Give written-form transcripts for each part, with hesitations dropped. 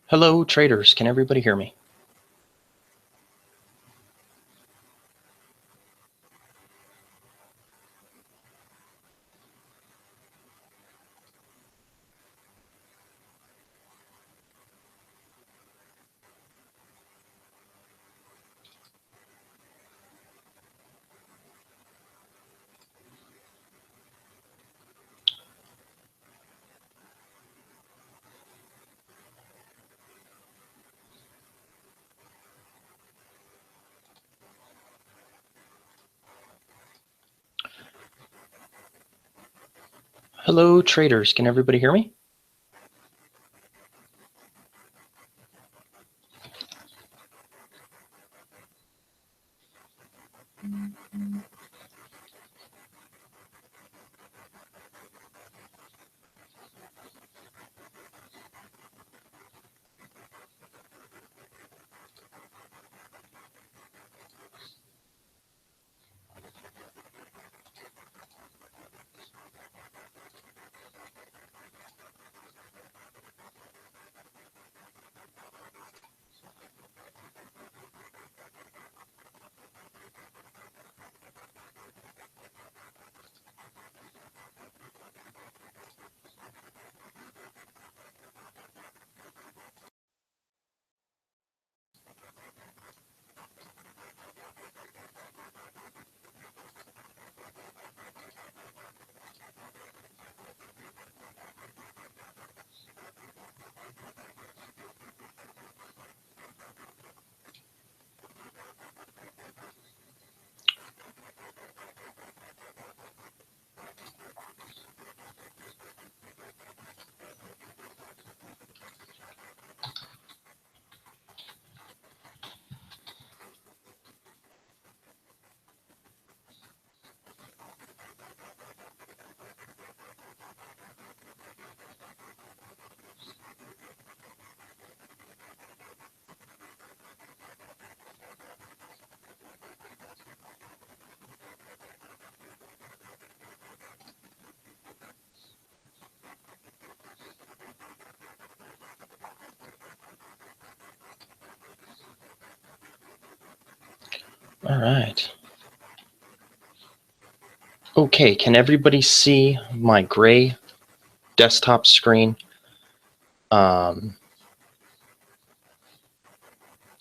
Hello, traders. Can everybody hear me? Hello, traders. Can everybody hear me? All right. Okay, can everybody see my gray desktop screen to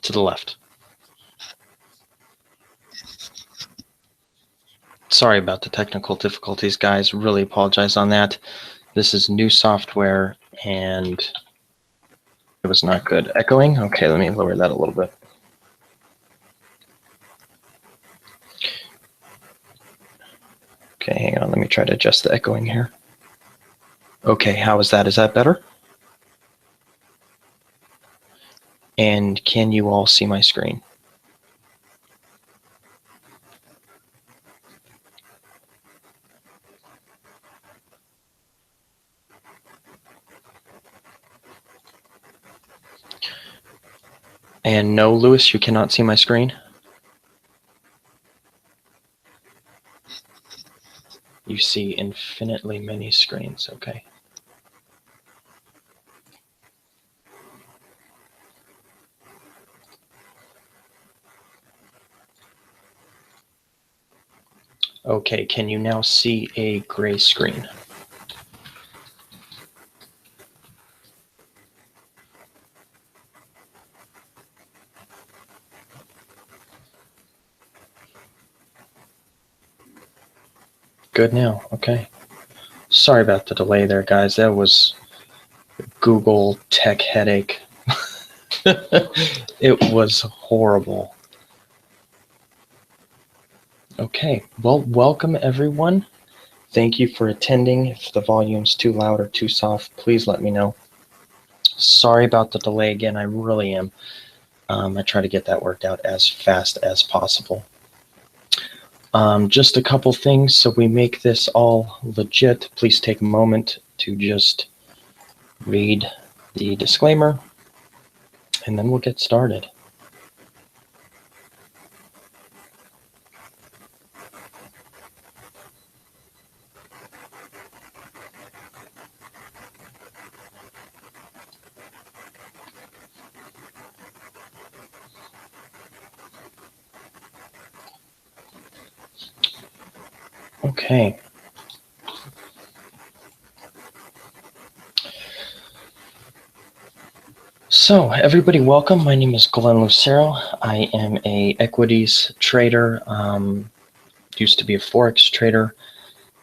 the left? Sorry about the technical difficulties, guys. Really apologize on that. This is new software and it was not good. Echoing? Okay, let me lower that a little bit. Okay, hang on. Let me try to adjust the echoing here. Okay, how is that? Is that better? And can you all see my screen? And no, Lewis, you cannot see my screen? You see infinitely many screens, okay. Okay, can you now see a gray screen? Good now, okay. Sorry about the delay there, guys. That was Google tech headache. It was horrible. Okay, well, welcome everyone. Thank you for attending. If the volume's too loud or too soft, please let me know. Sorry about the delay again, I really am. I try to get that worked out as fast as possible. Just a couple things so we make this all legit. Please take a moment to just read the disclaimer, and then we'll get started. Okay. So everybody, welcome. My name is Glenn Lucero. I am a equities trader. Used to be a forex trader,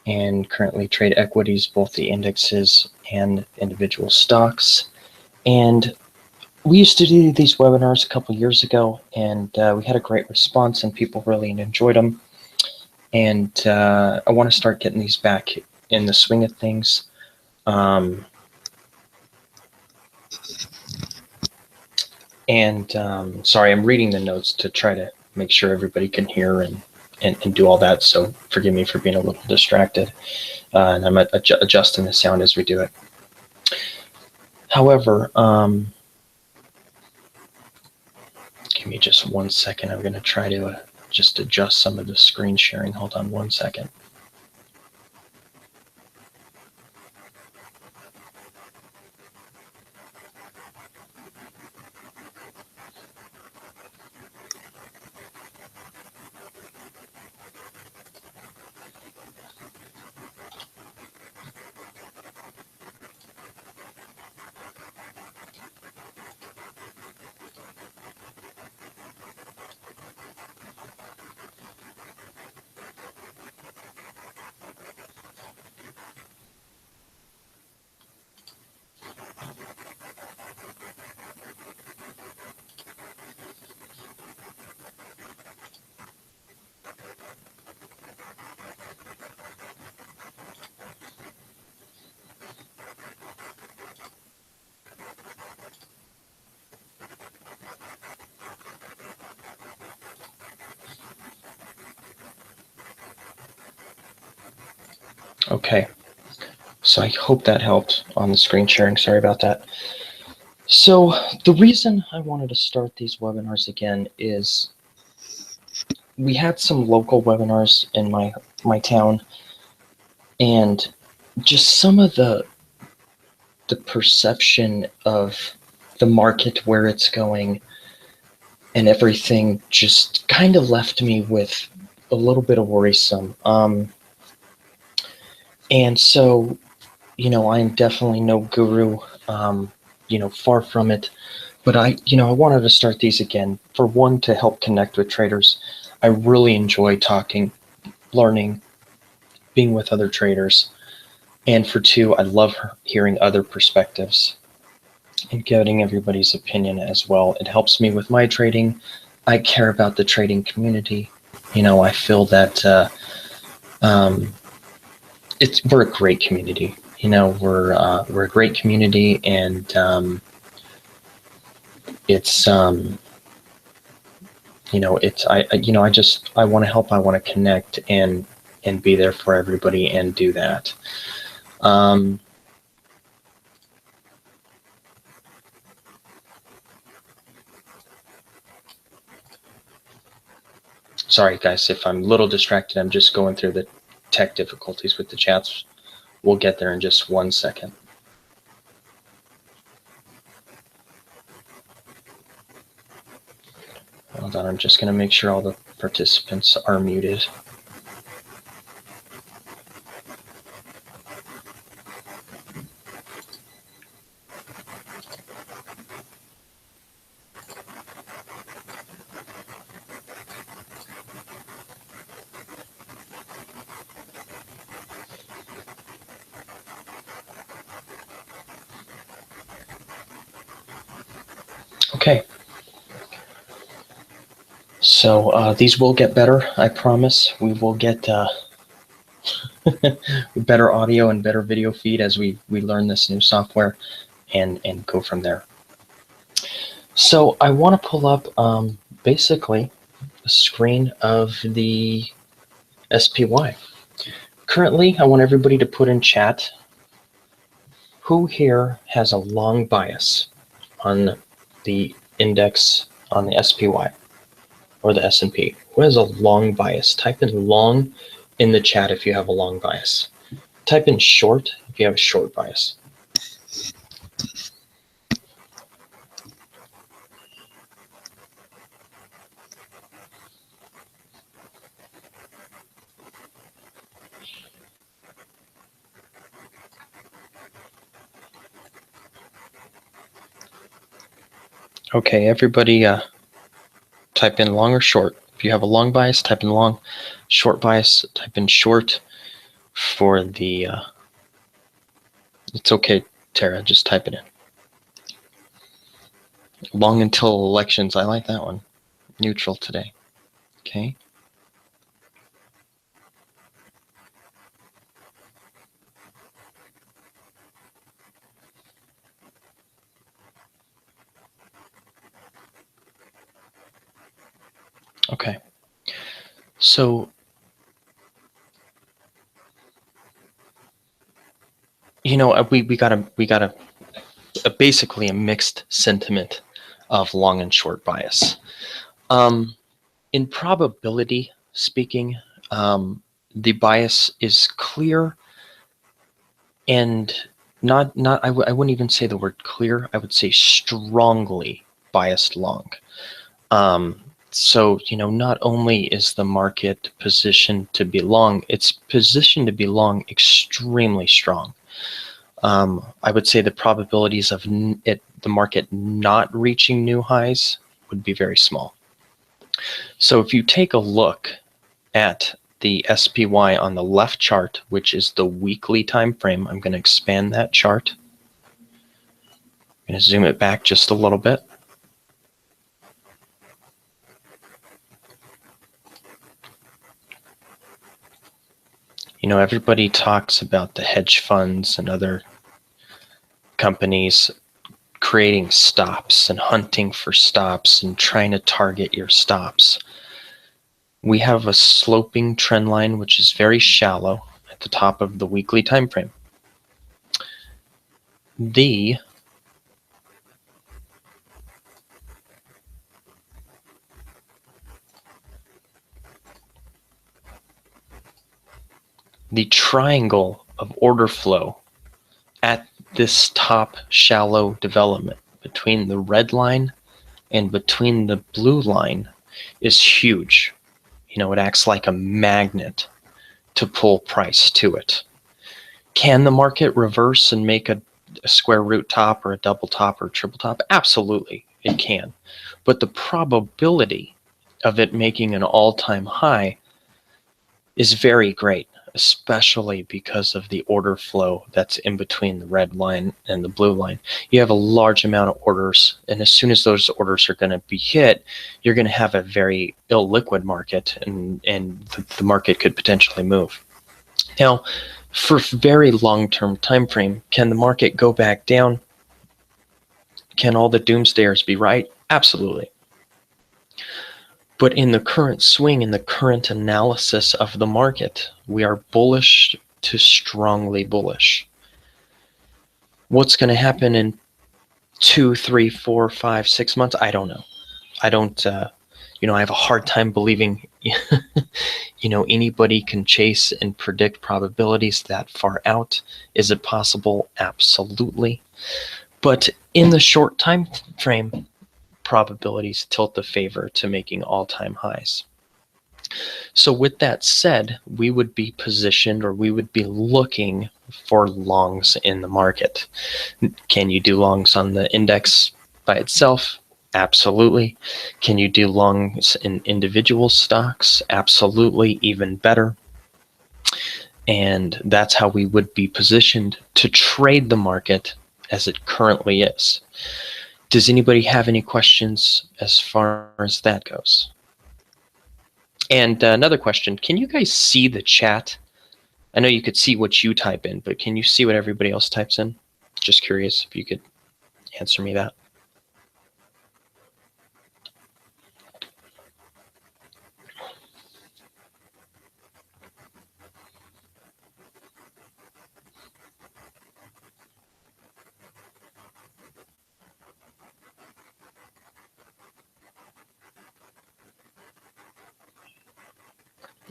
and currently trade equities, both the indexes and individual stocks. And we used to do these webinars a couple years ago, and we had a great response, and people really enjoyed them. And I want to start getting these back in the swing of things. Sorry, I'm reading the notes to try to make sure everybody can hear and do all that. So forgive me for being a little distracted. And I'm adjusting the sound as we do it. However, give me just 1 second. I'm going to try to just adjust some of the screen sharing. Hold on 1 second. Okay, so I hope that helped on the screen sharing. Sorry about that. So the reason I wanted to start these webinars again is we had some local webinars in my town, and just some of the perception of the market, where it's going, and everything just kind of left me with a little bit of worrisome. And so, I'm definitely no guru, far from it. But I wanted to start these again. For one, to help connect with traders. I really enjoy talking, learning, being with other traders. And for two, I love hearing other perspectives and getting everybody's opinion as well. It helps me with my trading. I care about the trading community. I feel that we're a great community. We're a great community, and it's I want to help. I want to connect and be there for everybody and do that. Sorry guys, if I'm a little distracted, I'm just going through the tech difficulties with the chats. We'll get there in just 1 second. Hold on, I'm just going to make sure all the participants are muted. Okay. So these will get better, I promise. We will get better audio and better video feed as we learn this new software and go from there. So I want to pull up basically a screen of the SPY. Currently, I want everybody to put in chat, who here has a long bias on the index, on the SPY or the S&P? Who has a long bias? Type in long in the chat if you have a long bias. Type in short if you have a short bias. Okay, everybody type in long or short. If you have a long bias, type in long. Short bias, type in short. For the, it's okay, Tara, just type it in. Long until elections, I like that one. Neutral today. Okay. Okay. So, we got basically a mixed sentiment of long and short bias. In probability speaking, the bias is clear and I wouldn't even say the word clear. I would say strongly biased long. So, not only is the market positioned to be long, it's positioned to be long extremely strong. I would say the probabilities of the market not reaching new highs would be very small. So if you take a look at the SPY on the left chart, which is the weekly time frame, I'm going to expand that chart. I'm going to zoom it back just a little bit. Everybody talks about the hedge funds and other companies creating stops and hunting for stops and trying to target your stops. We have a sloping trend line, which is very shallow at the top of the weekly time frame. The triangle of order flow at this top shallow development between the red line and between the blue line is huge. It acts like a magnet to pull price to it. Can the market reverse and make a square root top or a double top or a triple top? Absolutely, it can. But the probability of it making an all-time high is very great, especially because of the order flow that's in between the red line and the blue line. You have a large amount of orders, and as soon as those orders are going to be hit, you're going to have a very illiquid market, and the market could potentially move. Now, for very long-term time frame, can the market go back down? Can all the doomsdayers be right? Absolutely. But in the current swing, in the current analysis of the market, we are bullish to strongly bullish. What's going to happen in 2, 3, 4, 5, 6 months? I don't know. I don't, I have a hard time believing, anybody can chase and predict probabilities that far out. Is it possible? Absolutely. But in the short time frame, probabilities tilt the favor to making all-time highs. So with that said, we would be positioned, or we would be looking for longs in the market. Can you do longs on the index by itself? Absolutely. Can you do longs in individual stocks? Absolutely, even better. And that's how we would be positioned to trade the market as it currently is. Does anybody have any questions as far as that goes? And another question, can you guys see the chat? I know you could see what you type in, but can you see what everybody else types in? Just curious if you could answer me that.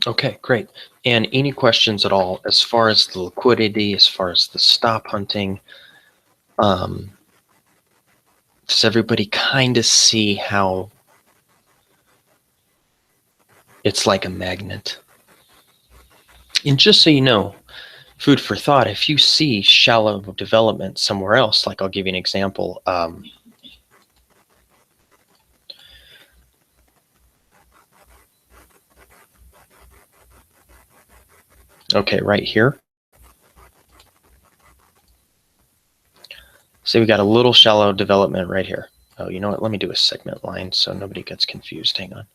Okay, great. And any questions at all as far as the liquidity, as far as the stop hunting? Does everybody kind of see how it's like a magnet? And just so you know, food for thought, if you see shallow development somewhere else, like I'll give you an example. Okay, right here. See, we got a little shallow development right here. Oh, you know what? Let me do a segment line so nobody gets confused. Hang on.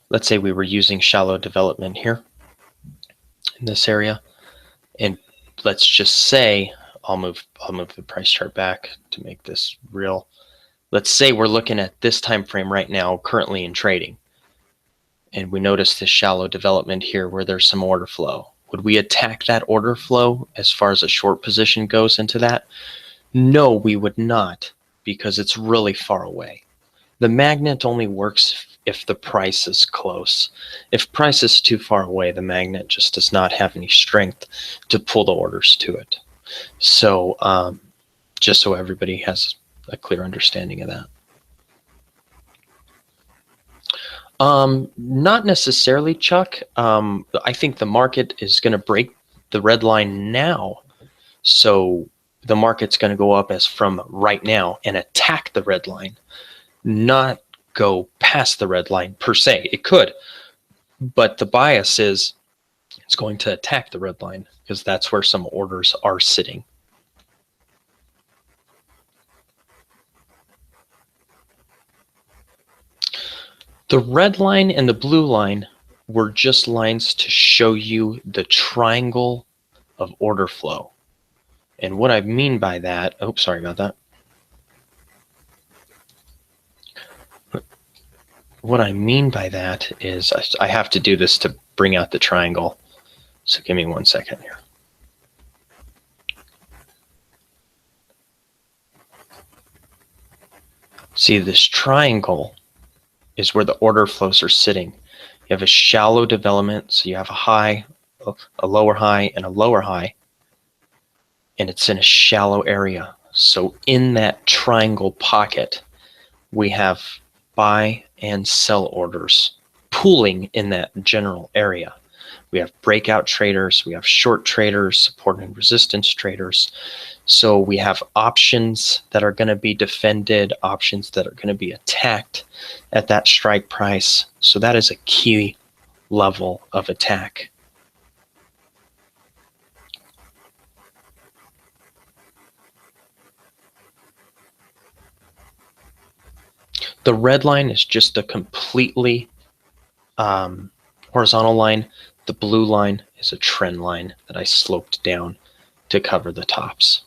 Let's say we were using shallow development here in this area, and let's just say I'll move the price chart back to make this real. Let's say we're looking at this time frame right now, currently in trading, and we notice this shallow development here where there's some order flow. Would we attack that order flow as far as a short position goes into that? No, we would not, because it's really far away. The magnet only works if the price is close. If price is too far away, the magnet just does not have any strength to pull the orders to it. So just so everybody has a clear understanding of that. Not necessarily, Chuck. I think the market is going to break the red line now. So the market's going to go up as from right now and attack the red line, not go past the red line per se. It could, but the bias is it's going to attack the red line because that's where some orders are sitting. The red line and the blue line were just lines to show you the triangle of order flow. And what I mean by that, oh, sorry about that. What I mean by that is I have to do this to bring out the triangle. So give me 1 second here. See, this triangle is where the order flows are sitting. You have a shallow development, so you have a high, a lower high, and a lower high, and it's in a shallow area. So in that triangle pocket, we have buy and sell orders pooling in that general area. We have breakout traders, we have short traders, support and resistance traders. So we have options that are going to be defended, options that are going to be attacked at that strike price. So that is a key level of attack. The red line is just a completely horizontal line. The blue line is a trend line that I sloped down to cover the tops.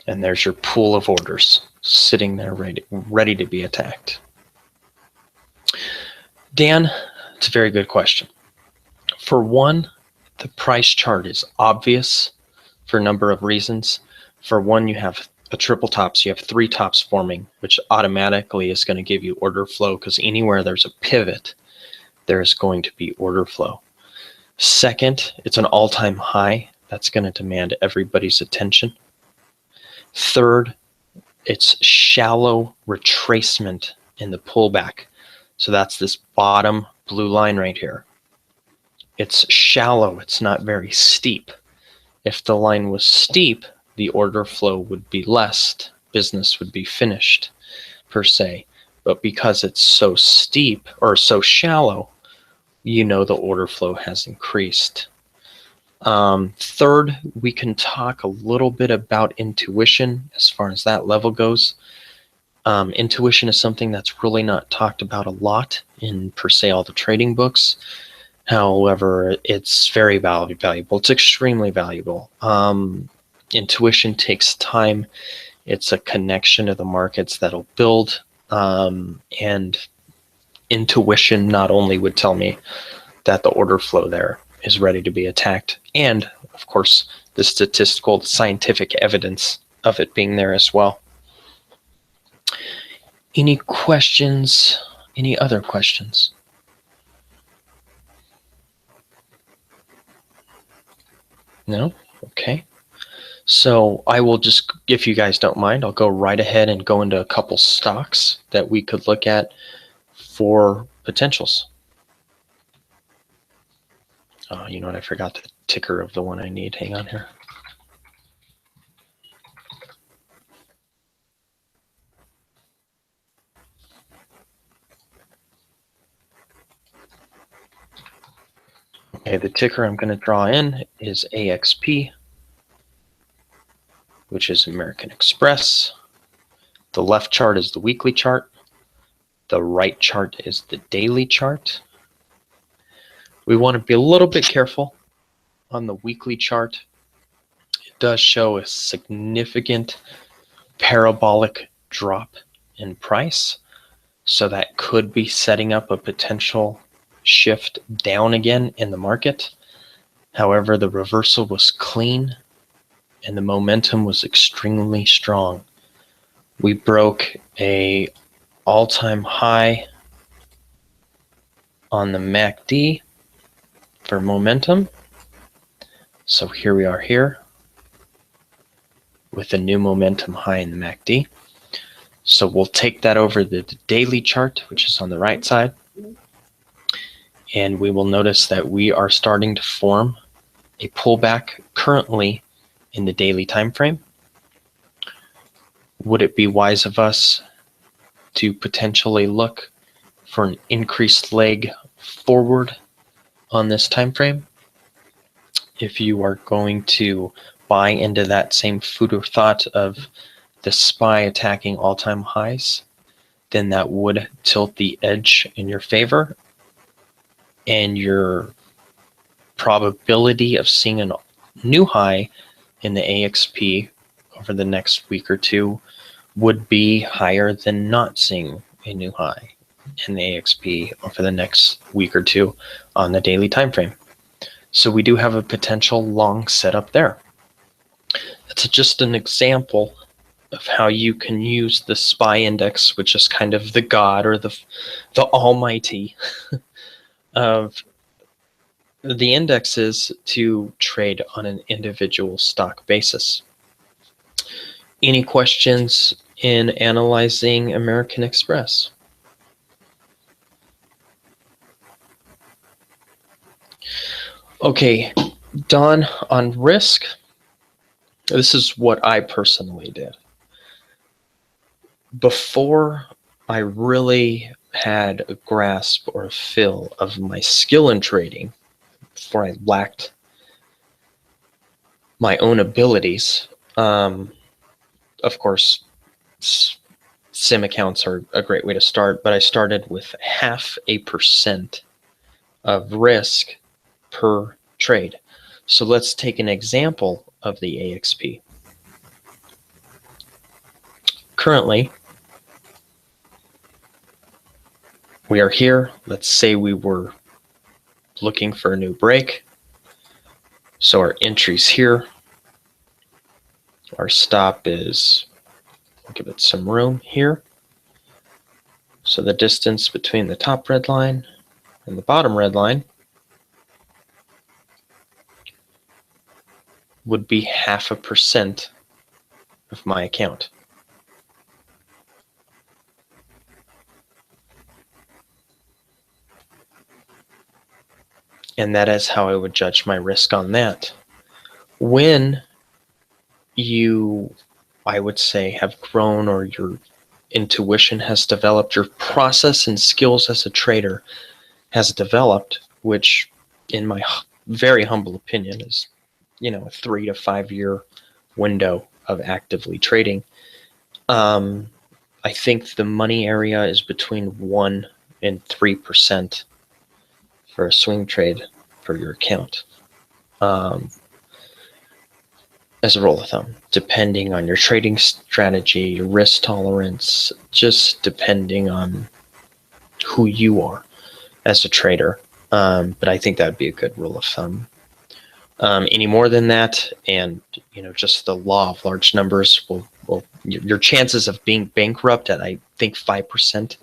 And there's your pool of orders sitting there ready to be attacked. Dan, it's a very good question. For one, the price chart is obvious for a number of reasons. For one, you have a triple top, so you have 3 tops forming, which automatically is going to give you order flow because anywhere there's a pivot, there's going to be order flow. Second, it's an all-time high. That's going to demand everybody's attention. Third, it's shallow retracement in the pullback. So that's this bottom blue line right here. It's shallow, it's not very steep. If the line was steep, the order flow would be less, business would be finished per se. But because it's so steep or so shallow, you know the order flow has increased. Third, we can talk a little bit about intuition as far as that level goes. Intuition is something that's really not talked about a lot in per se all the trading books. However, it's very valuable. It's extremely valuable. Intuition takes time. It's a connection to the markets that'll build. And intuition not only would tell me that the order flow there is ready to be attacked, and of course the statistical, scientific evidence of it being there as well. Any questions? Any other questions? No? Okay. So I will just, if you guys don't mind, I'll go right ahead and go into a couple stocks that we could look at for potentials. You know what? I forgot the ticker of the one I need. Hang on here. Okay, the ticker I'm going to draw in is AXP, which is American Express. The left chart is the weekly chart. The right chart is the daily chart. We want to be a little bit careful on the weekly chart. It does show a significant parabolic drop in price. So that could be setting up a potential shift down again in the market. However, the reversal was clean and the momentum was extremely strong. We broke a all-time high on the MACD for momentum. So here we are here with a new momentum high in the MACD. So we'll take that over the daily chart, which is on the right side. And we will notice that we are starting to form a pullback currently in the daily time frame. Would it be wise of us to potentially look for an increased leg forward on this time frame? If you are going to buy into that same food of thought of the SPY attacking all-time highs, then that would tilt the edge in your favor, and your probability of seeing a new high in the AXP over the next week or two would be higher than not seeing a new high in the AXP over the next week or two on the daily time frame. So we do have a potential long setup there. That's just an example of how you can use the SPY index, which is kind of the god or the almighty of the indexes, to trade on an individual stock basis. Any questions in analyzing American Express? Okay, Don, on risk, this is what I personally did. Before I really had a grasp or a feel of my skill in trading, before I lacked my own abilities, of course, sim accounts are a great way to start, but I started with 0.5% of risk per trade. So let's take an example of the AXP. Currently, we are here. Let's say we were looking for a new break. So our entry's here. Our stop is, give it some room here. So the distance between the top red line and the bottom red line would be 0.5% of my account. And that is how I would judge my risk on that. When you, I would say, have grown, or your intuition has developed, your process and skills as a trader has developed, which in my very humble opinion is, a 3 to 5 year window of actively trading. I think the money area is between 1 and 3% for a swing trade for your account. As a rule of thumb, depending on your trading strategy, your risk tolerance, just depending on who you are as a trader. But I think that would be a good rule of thumb. Any more than that, and just the law of large numbers will your chances of being bankrupt at, I think, 5%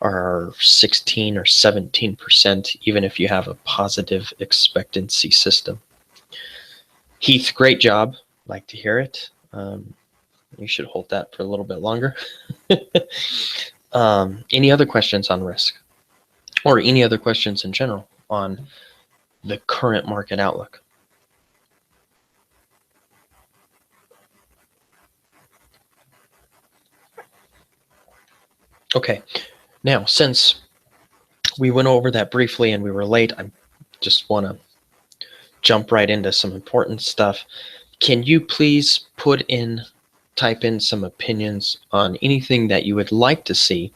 are 16 or 17%, even if you have a positive expectancy system. Heath, great job. Like to hear it. You should hold that for a little bit longer. Any other questions on risk, or any other questions in general on the current market outlook? Okay, now since we went over that briefly and we were late, I just want to jump right into some important stuff. Can you please type in some opinions on anything that you would like to see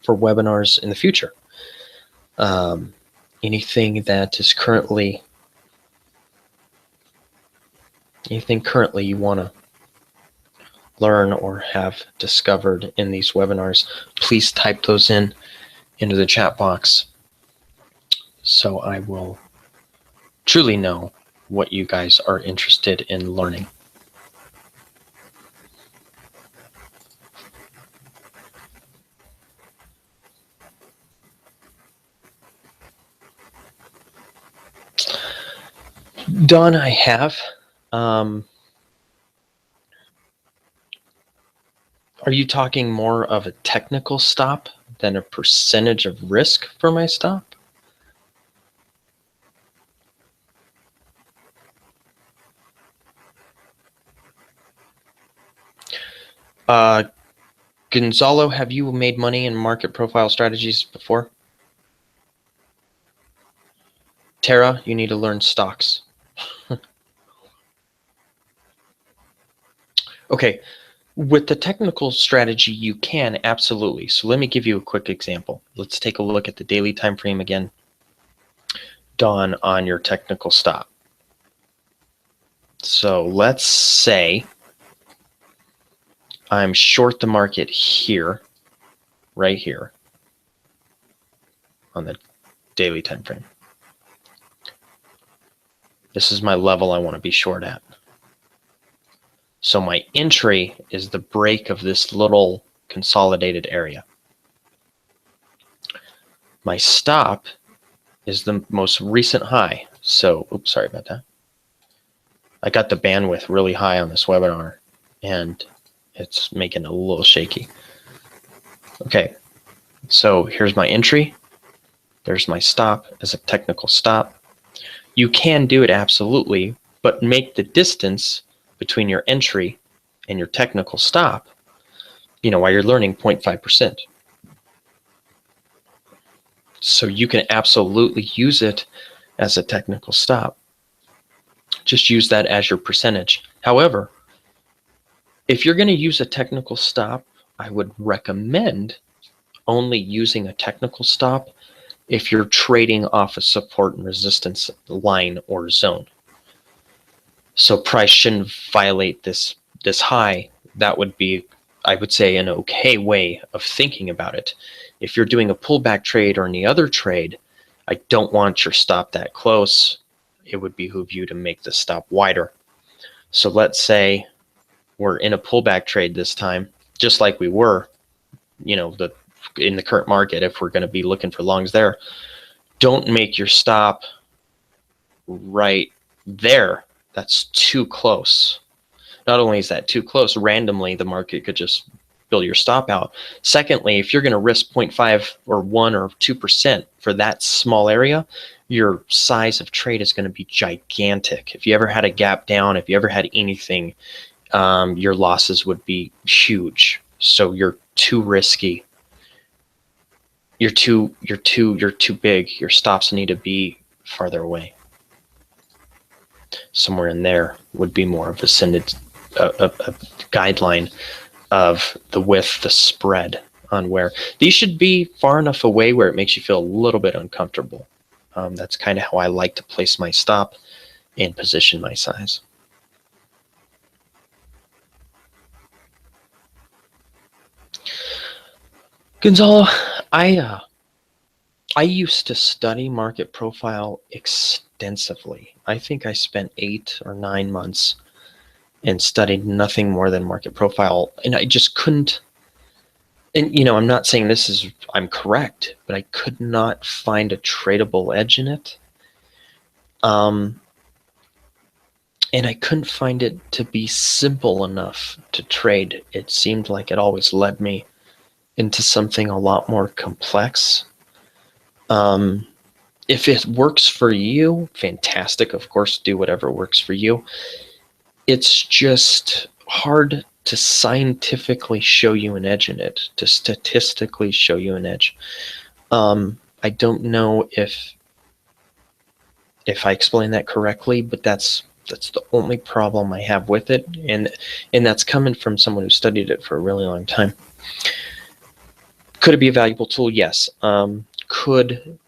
for webinars in the future? Anything currently you want to learn or have discovered in these webinars, please type those into the chat box so I will truly know what you guys are interested in learning. Don, I have. Are you talking more of a technical stop than a percentage of risk for my stop? Gonzalo, have you made money in market profile strategies before? Tara, you need to learn stocks. Okay, with the technical strategy, you can absolutely. So let me give you a quick example. Let's take a look at the daily time frame again. Dawn on your technical stop. So let's say I'm short the market here, right here, on the daily time frame. This is my level I want to be short at. So my entry is the break of this little consolidated area. My stop is the most recent high. So, oops, sorry about that. I got the bandwidth really high on this webinar and it's making it a little shaky. Okay, so here's my entry. There's my stop as a technical stop. You can do it absolutely, but make the distance between your entry and your technical stop, while you're learning 0.5%. So you can absolutely use it as a technical stop. Just use that as your percentage. However, if you're going to use a technical stop, I would recommend only using a technical stop if you're trading off a support and resistance line or zone. So price shouldn't violate this high. That would be, I would say, an okay way of thinking about it. If you're doing a pullback trade or any other trade, I don't want your stop that close. It would behoove you to make the stop wider. So let's say we're in a pullback trade this time, just like we were, in the current market. If we're going to be looking for longs there, don't make your stop right there. That's too close. Not only is that too close, randomly the market could just build your stop out. Secondly, if you're going to risk 0.5 or 1 or 2% for that small area, your size of trade is going to be gigantic. If you ever had a gap down, if you ever had anything, your losses would be huge. So you're too risky. You're too big. Your stops need to be farther away. Somewhere in there would be more of a guideline of the width, the spread on where these should be far enough away where it makes you feel a little bit uncomfortable. That's kind of how I like to place my stop and position my size. Gonzalo, I used to study market profile extensively. I think I spent 8 or 9 months and studied nothing more than market profile. And I just couldn't, and I'm not saying I'm correct, but I could not find a tradable edge in it. and I couldn't find it to be simple enough to trade. It seemed like it always led me into something a lot more complex. If it works for you, fantastic. Of course, do whatever works for you. It's just hard to scientifically show you an edge in it, to statistically show you an edge. I don't know if I explained that correctly, but that's the only problem I have with it, and that's coming from someone who studied it for a really long time. Could it be a valuable tool? Yes. Could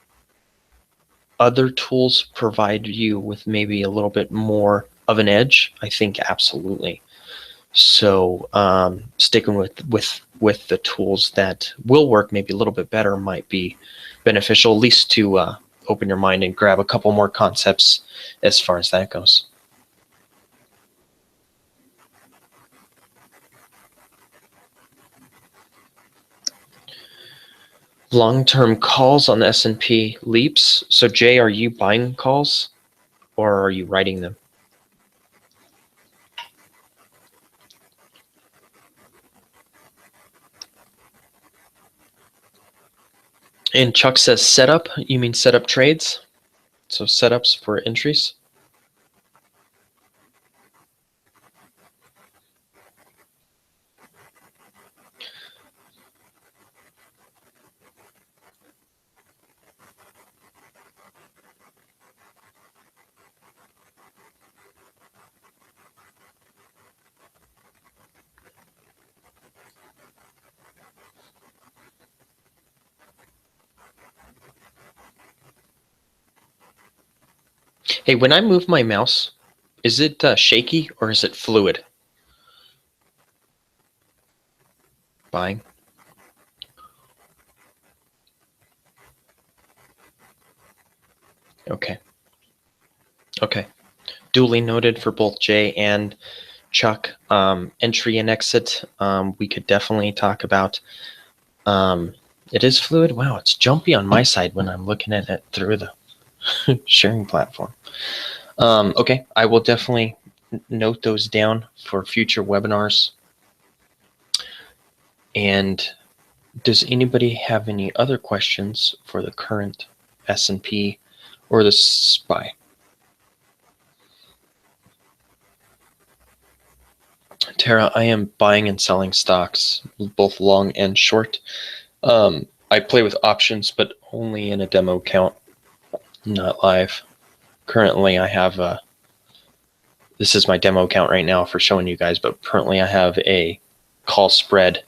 other tools provide you with maybe a little bit more of an edge? I think absolutely. So sticking with the tools that will work maybe a little bit better might be beneficial, at least to open your mind and grab a couple more concepts as far as that goes. Long-term calls on the S&P leaps. So Jay, are you buying calls or are you writing them? And Chuck says setup. You mean setup trades? So setups for entries? Hey, when I move my mouse, is it shaky or is it fluid? Buying. Okay. Okay. Duly noted for both Jay and Chuck. Entry and exit. We could definitely talk about. It is fluid. Wow, it's jumpy on my side when I'm looking at it through the sharing platform. Okay, I will definitely note those down for future webinars. And does anybody have any other questions for the current S&P or the SPY? Tara, I am buying and selling stocks, both long and short. I play with options, but only in a demo account, not live. Currently, I have this is my demo account right now for showing you guys, but currently I have a call spread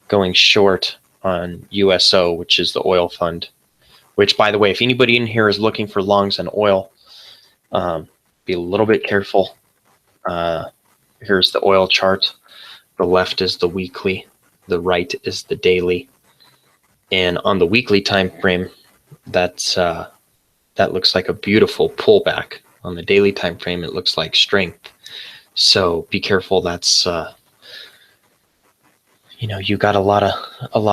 going short on USO, which is the oil fund, which, by the way, if anybody in here is looking for longs in oil, be a little bit careful. Here's the oil chart. The left is the weekly. The right is the daily. And on the weekly time frame, that looks like a beautiful pullback. On the daily time frame, it looks like strength. So be careful. That's you got a lot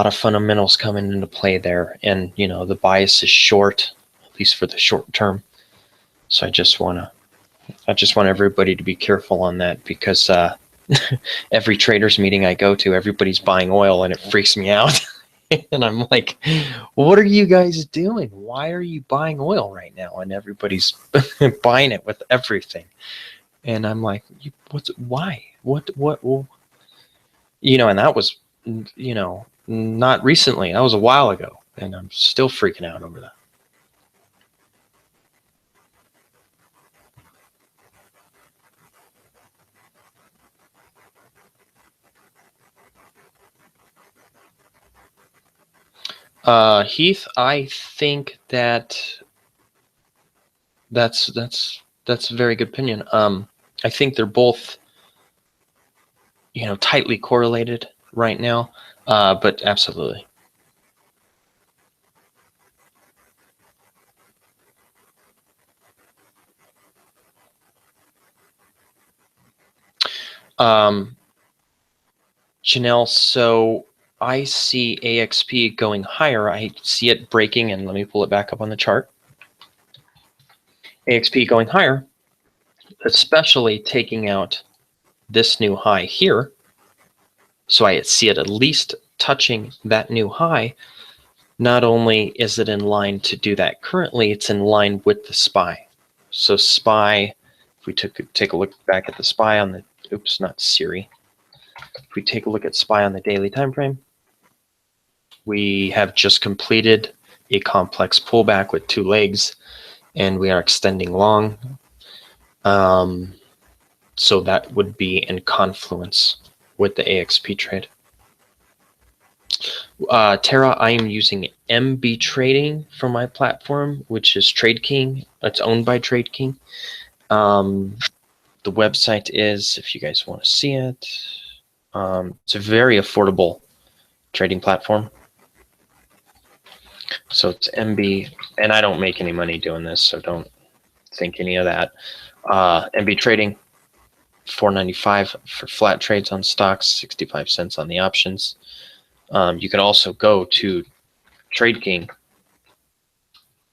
of fundamentals coming into play there, and the bias is short, at least for the short term. So I just want everybody to be careful on that, because every traders meeting I go to, everybody's buying oil, and it freaks me out. And I'm like, what are you guys doing? Why are you buying oil right now? And everybody's buying it with everything. And I'm like, why? What? And that was, not recently. That was a while ago. And I'm still freaking out over that. Heath, I think that's a very good opinion. I think they're both, tightly correlated right now, but absolutely. Janelle, so I see AXP going higher. I see it breaking, and let me pull it back up on the chart. AXP going higher. especially taking out this new high here. So I see it at least touching that new high. Not only is it in line to do that currently, it's in line with the SPY. So SPY, if we take a look back at the SPY on the, oops, not Siri. If we take a look at SPY on the daily time frame, we have just completed a complex pullback with 2 legs, and we are extending long. So that would be in confluence with the AXP trade. Tara, I am using MB Trading for my platform, which is TradeKing. It's owned by TradeKing. The website is, if you guys want to see it, it's a very affordable trading platform. So it's MB, and I don't make any money doing this, so don't think any of that. MB Trading, $4.95 for flat trades on stocks, 65 cents on the options. You can also go to TradeKing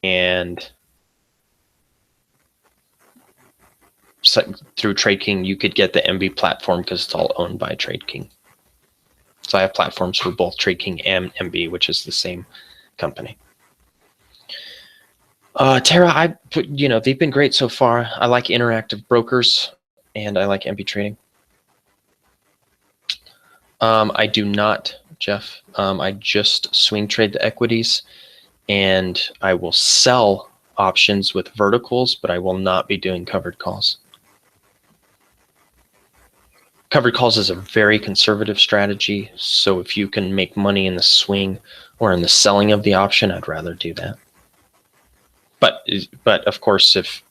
and through TradeKing, you could get the MB platform because it's all owned by TradeKing. So I have platforms for both TradeKing and MB, which is the same company. Tara, they've been great so far. I like interactive brokers and I like MB Trading. I do not, Jeff. I just swing trade the equities, and I will sell options with verticals, but I will not be doing covered calls. Covered calls is a very conservative strategy, so if you can make money in the swing or in the selling of the option, I'd rather do that. But of course, if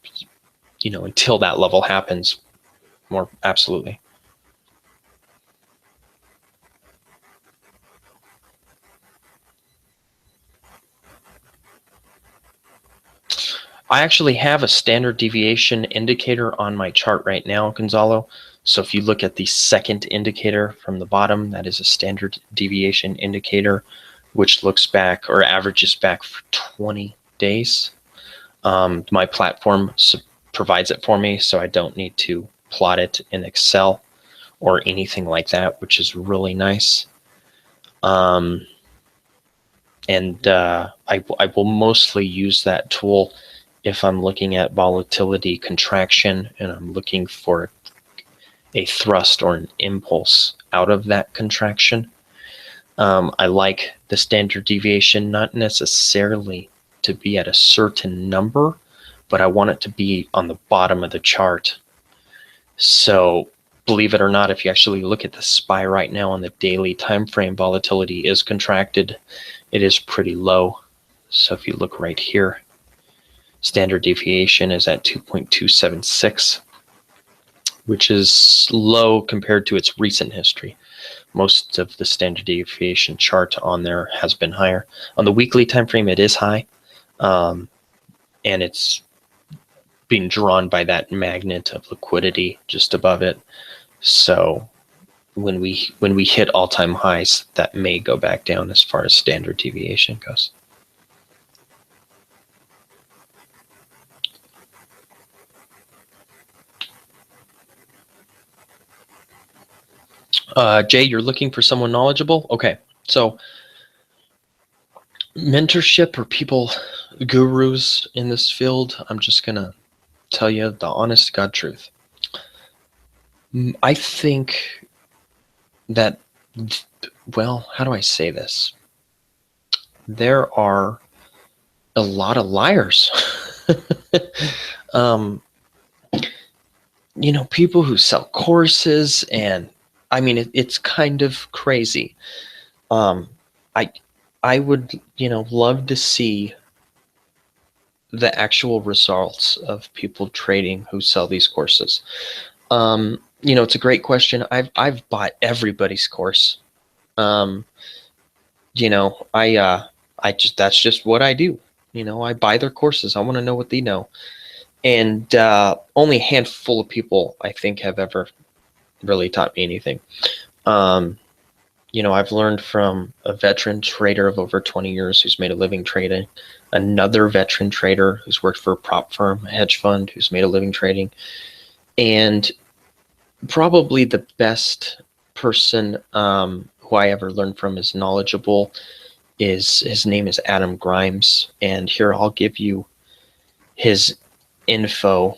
until that level happens, more absolutely. I actually have a standard deviation indicator on my chart right now, Gonzalo. So if you look at the second indicator from the bottom, that is a standard deviation indicator, which looks back or averages back for 20 days. My platform provides it for me, so I don't need to plot it in Excel or anything like that, which is really nice. I will mostly use that tool if I'm looking at volatility contraction and I'm looking for a thrust or an impulse out of that contraction. I like the standard deviation, not necessarily to be at a certain number, but I want it to be on the bottom of the chart. So believe it or not, if you actually look at the SPY right now on the daily time frame, volatility is contracted. It is pretty low. So if you look right here, standard deviation is at 2.276, which is low compared to its recent history. Most of the standard deviation chart on there has been higher. On the weekly time frame, it is high, and it's being drawn by that magnet of liquidity just above it. So when we hit all-time highs, that may go back down as far as standard deviation goes. Jay, you're looking for someone knowledgeable? Okay, so mentorship or people, gurus in this field, I'm just going to tell you the honest God truth. I think that, well, how do I say this? There are a lot of liars. People who sell courses, and I mean, it's kind of crazy. I would, love to see the actual results of people trading who sell these courses. It's a great question. I've bought everybody's course. That's just what I do. I buy their courses. I want to know what they know. And only a handful of people, I think, have ever really taught me anything. I've learned from a veteran trader of over 20 years who's made a living trading, another veteran trader who's worked for a prop firm, a hedge fund, who's made a living trading, And probably the best person who I ever learned from is knowledgeable is his name is Adam Grimes. And here I'll give you his info.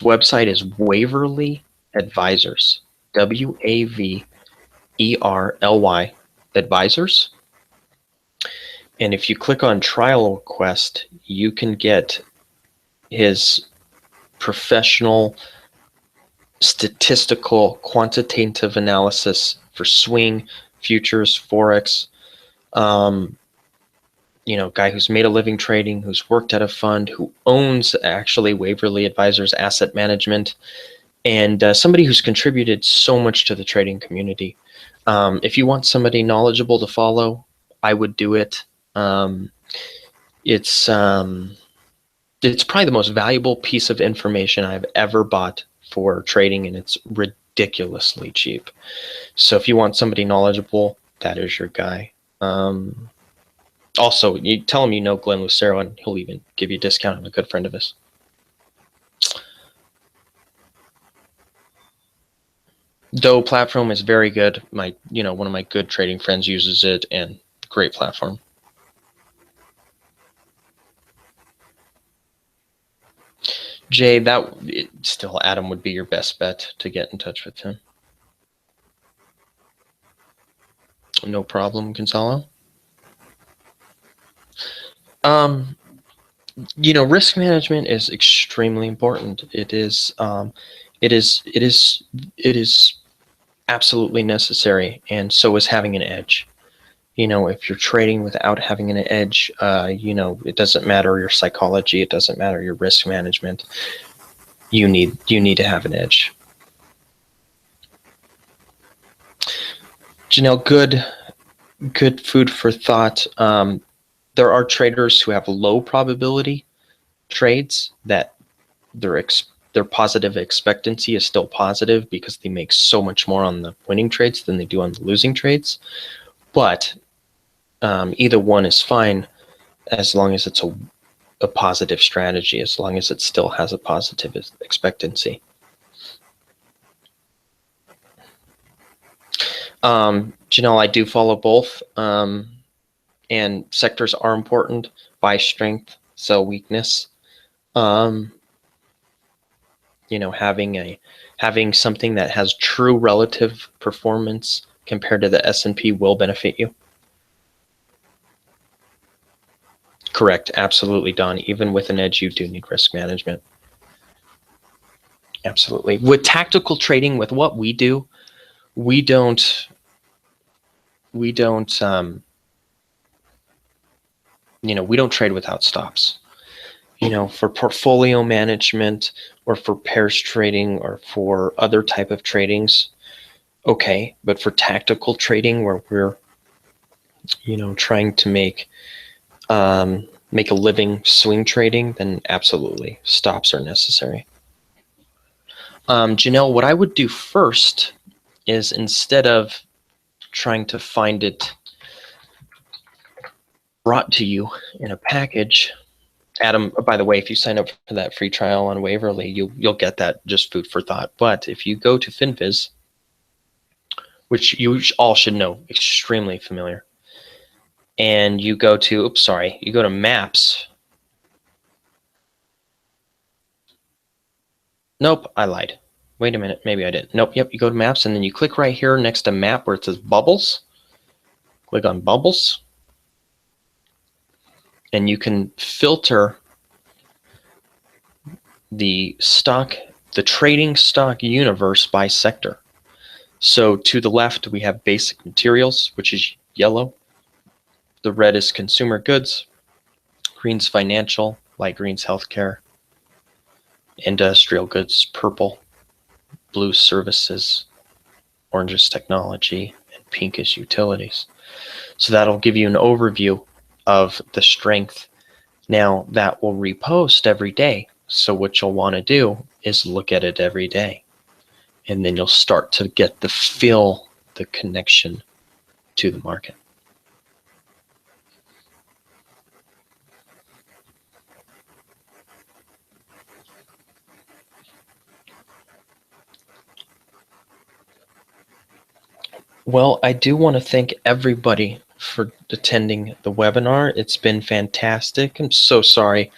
Website is Waverly Advisors, Waverly Advisors. And if you click on trial request, you can get his professional statistical quantitative analysis for swing, futures, forex. Guy who's made a living trading, who's worked at a fund, who owns actually Waverly Advisors Asset Management, and somebody who's contributed so much to the trading community. If you want somebody knowledgeable to follow, I would do it. It's probably the most valuable piece of information I've ever bought for trading, and it's ridiculously cheap. So if you want somebody knowledgeable, that is your guy. Also, you tell him you know Glenn Lucero, and he'll even give you a discount. I'm a good friend of his. Doe platform is very good. One of my good trading friends uses it, and great platform. Jay, still Adam would be your best bet to get in touch with him. No problem, Gonzalo. Risk management is extremely important. It is absolutely necessary, and so is having an edge. If you're trading without having an edge, it doesn't matter your psychology, it doesn't matter your risk management. You need to have an edge. Janelle, good food for thought. There are traders who have low probability trades that their positive expectancy is still positive because they make so much more on the winning trades than they do on the losing trades. But either one is fine as long as it's a positive strategy, as long as it still has a positive expectancy. Janelle, I do follow both, and sectors are important by strength, sell weakness. Having something that has true relative performance compared to the S&P will benefit you. Correct, absolutely, Don. Even with an edge, you do need risk management. Absolutely. With tactical trading, with what we do, we don't trade without stops. For portfolio management or for pairs trading or for other type of tradings, okay. But for tactical trading where we're, trying to make a living swing trading, then absolutely stops are necessary. Janelle, what I would do first is, instead of trying to find it brought to you in a package, Adam, by the way, if you sign up for that free trial on Waverly, you'll get that, just food for thought. But if you go to FinViz, which you all should know, extremely familiar, and you go to, you go to Maps. Nope, I lied. Wait a minute, maybe I didn't. Nope, yep, you go to Maps, and then you click right here next to Map where it says Bubbles. Click on Bubbles. And you can filter the trading stock universe by sector. So to the left, we have basic materials, which is yellow. The red is consumer goods. Green's financial, light green's healthcare. Industrial goods, purple. Blue services, orange is technology, and pink is utilities. So that'll give you an overview of the strength. Now that will repost every day. So what you'll want to do is look at it every day. And then you'll start to get the connection to the market. Well, I do want to thank everybody for attending the webinar. It's been fantastic. I'm so sorry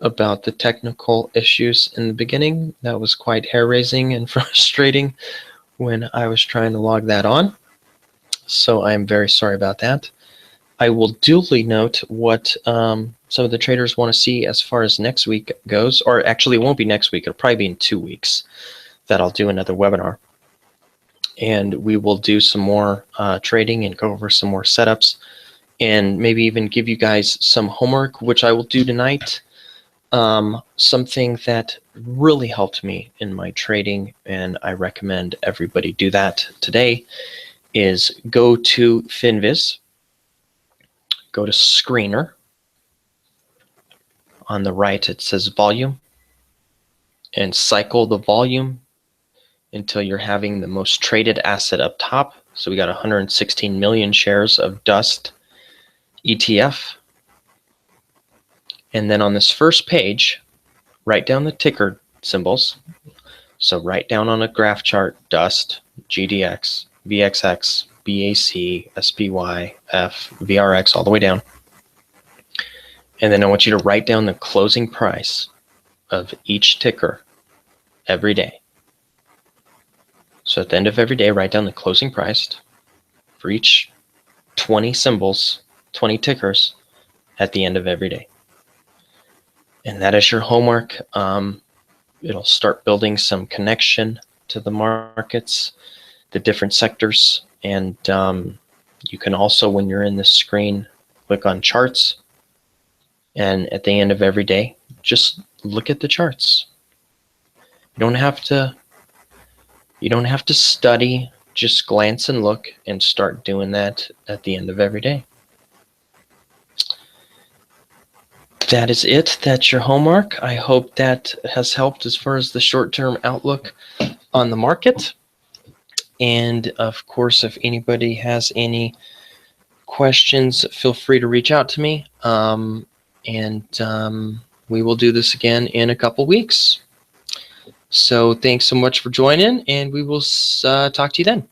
about the technical issues in the beginning. That was quite hair-raising and frustrating when I was trying to log that on. So I'm very sorry about that. I will duly note what some of the traders want to see as far as next week goes, or actually it won't be next week, it'll probably be in 2 weeks that I'll do another webinar. And we will do some more trading and go over some more setups and maybe even give you guys some homework, which I will do tonight. Something that really helped me in my trading, and I recommend everybody do that today, is go to Finviz, go to Screener. On the right, it says volume, and cycle the volume until you're having the most traded asset up top. So we got 116 million shares of Dust ETF. And then on this first page, write down the ticker symbols. So write down on a graph chart, Dust, GDX, VXX, BAC, SPY, F, VRX, all the way down. And then I want you to write down the closing price of each ticker every day. So at the end of every day, write down the closing price for each 20 symbols, 20 tickers at the end of every day. And that is your homework. It'll start building some connection to the markets, the different sectors. And you can also, when you're in this screen, click on charts. And at the end of every day, just look at the charts. You don't have to study, just glance and look and start doing that at the end of every day. That is it. That's your homework. I hope that has helped as far as the short-term outlook on the market. And of course, if anybody has any questions, feel free to reach out to me. We will do this again in a couple weeks. So thanks so much for joining, and we will talk to you then.